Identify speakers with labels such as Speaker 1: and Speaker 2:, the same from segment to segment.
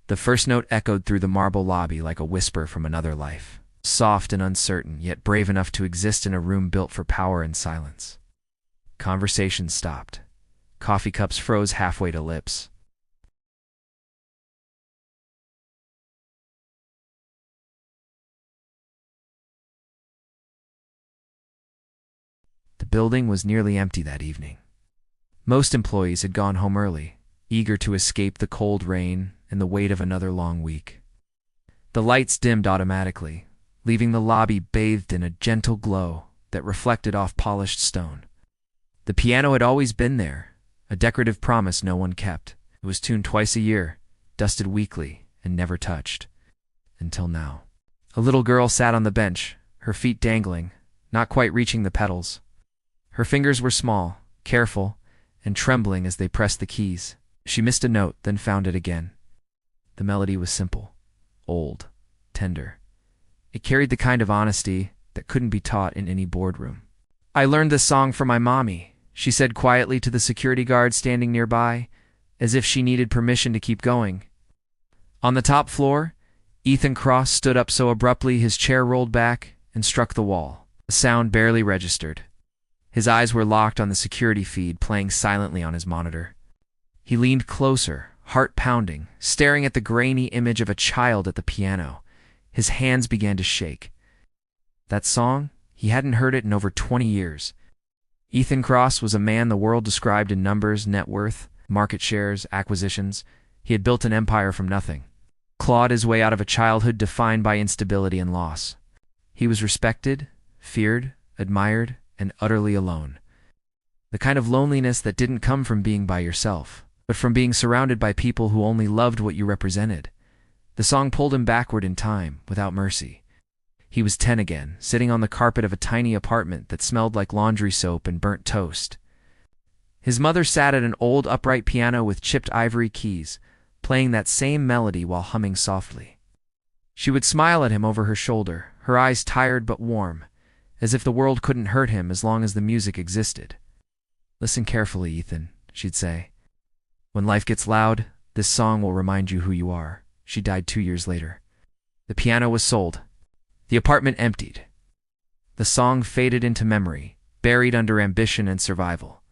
Speaker 1: The first note echoed through the marble lobby like a whisper from another life, soft and uncertain, yet brave enough to exist in a room built for power and silence. Conversation stopped. Coffee cups froze halfway to lips. The building was nearly empty that evening. Most employees had gone home early, eager to escape the cold rain and the weight of another long week. The lights dimmed automatically, leaving the lobby bathed in a gentle glow that reflected off polished stone. The piano had always been there, a decorative promise no one kept. It was tuned twice a year, dusted weekly, and never touched. Until now. A little girl sat on the bench, her feet dangling, not quite reaching the pedals. Her fingers were small, careful, and trembling as they pressed the keys. She missed a note, then found it again. The melody was simple, old, tender. It carried the kind of honesty that couldn't be taught in any boardroom. "I learned this song from my mommy," she said quietly to the security guard standing nearby, as if she needed permission to keep going. On the top floor, Ethan Cross stood up so abruptly his chair rolled back and struck the wall. The sound barely registered. His eyes were locked on the security feed playing silently on his monitor. He leaned closer, heart pounding, staring at the grainy image of a child at the piano. His hands began to shake. That song, he hadn't heard it in over 20 years. Ethan Cross was a man the world described in numbers, net worth, market shares, acquisitions. He had built an empire from nothing, clawed his way out of a childhood defined by instability and loss. He was respected, feared, admired, and utterly alone. The kind of loneliness that didn't come from being by yourself, but from being surrounded by people who only loved what you represented. The song pulled him backward in time, without mercy. He was 10 again, sitting on the carpet of a tiny apartment that smelled like laundry soap and burnt toast. His mother sat at an old upright piano with chipped ivory keys, playing that same melody while humming softly. She would smile at him over her shoulder, her eyes tired but warm, as if the world couldn't hurt him as long as the music existed. "Listen carefully, Ethan," she'd say. "When life gets loud, this song will remind you who you are." She died 2 years later. The piano was sold. The apartment emptied. The song faded into memory, buried under ambition and survival.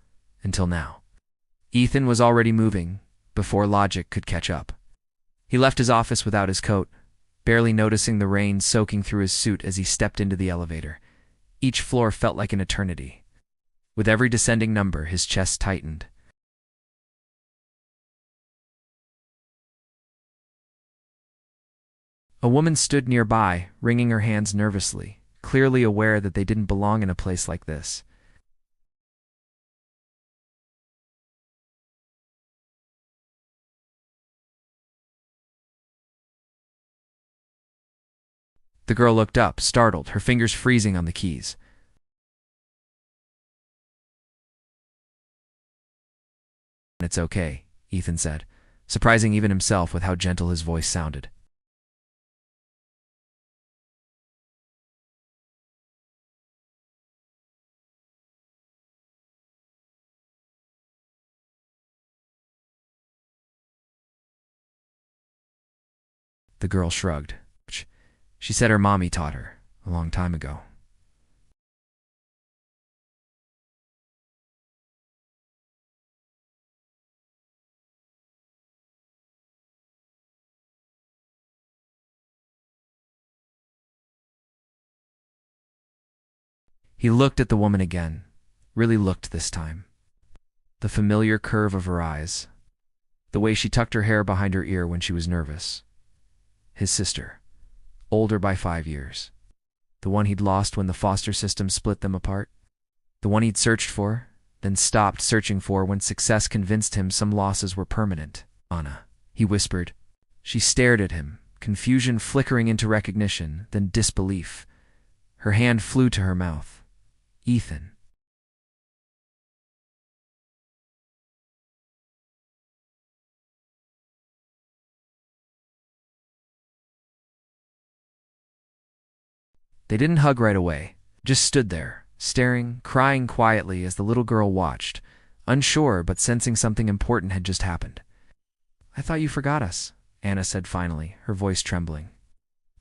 Speaker 1: Until now. Ethan was already moving, before logic could catch up. He left his office without his coat, barely noticing the rain soaking through his suit as he stepped into the elevator. Each floor felt like an eternity. With every descending number, his chest tightened. A woman stood nearby, wringing her hands nervously, clearly aware that they didn't belong in a place like this. The girl looked up, startled, her fingers freezing on the keys. "It's okay," Ethan said, surprising even himself with how gentle his voice sounded. The girl shrugged. She said her mommy taught her, a long time ago. He looked at the woman again, really looked this time. The familiar curve of her eyes, the way she tucked her hair behind her ear when she was nervous. His sister, older by 5 years. The one he'd lost when the foster system split them apart. The one he'd searched for, then stopped searching for when success convinced him some losses were permanent. "Anna," he whispered. She stared at him, confusion flickering into recognition, then disbelief. Her hand flew to her mouth. "Ethan." They didn't hug right away, just stood there, staring, crying quietly as the little girl watched, unsure but sensing something important had just happened. "I thought you forgot us," Anna said finally, her voice trembling.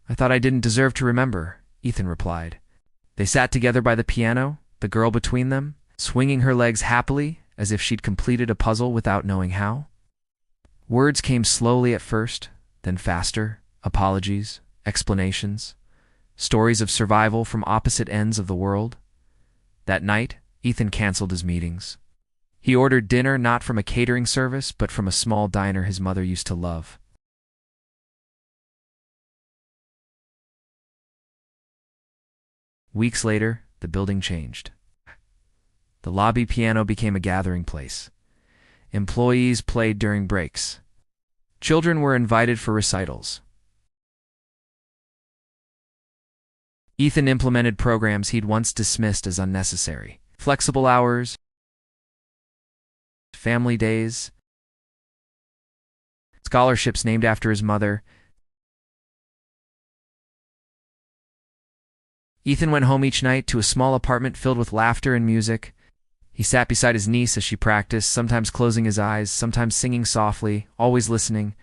Speaker 1: I thought I didn't deserve to remember, Ethan replied. They sat together by the piano, the girl between them, swinging her legs happily, as if she'd completed a puzzle without knowing how. Words came slowly at first, then faster, apologies, explanations, stories of survival from opposite ends of the world. That night, Ethan canceled his meetings. He ordered dinner not from a catering service, but from a small diner his mother used to love. Weeks later, the building changed. The lobby piano became a gathering place. Employees played during breaks. Children were invited for recitals. Ethan implemented programs he'd once dismissed as unnecessary. Flexible hours, family days, scholarships named after his mother. Ethan went home each night to a small apartment filled with laughter and music. He sat beside his niece as she practiced, sometimes closing his eyes, sometimes singing softly, always listening.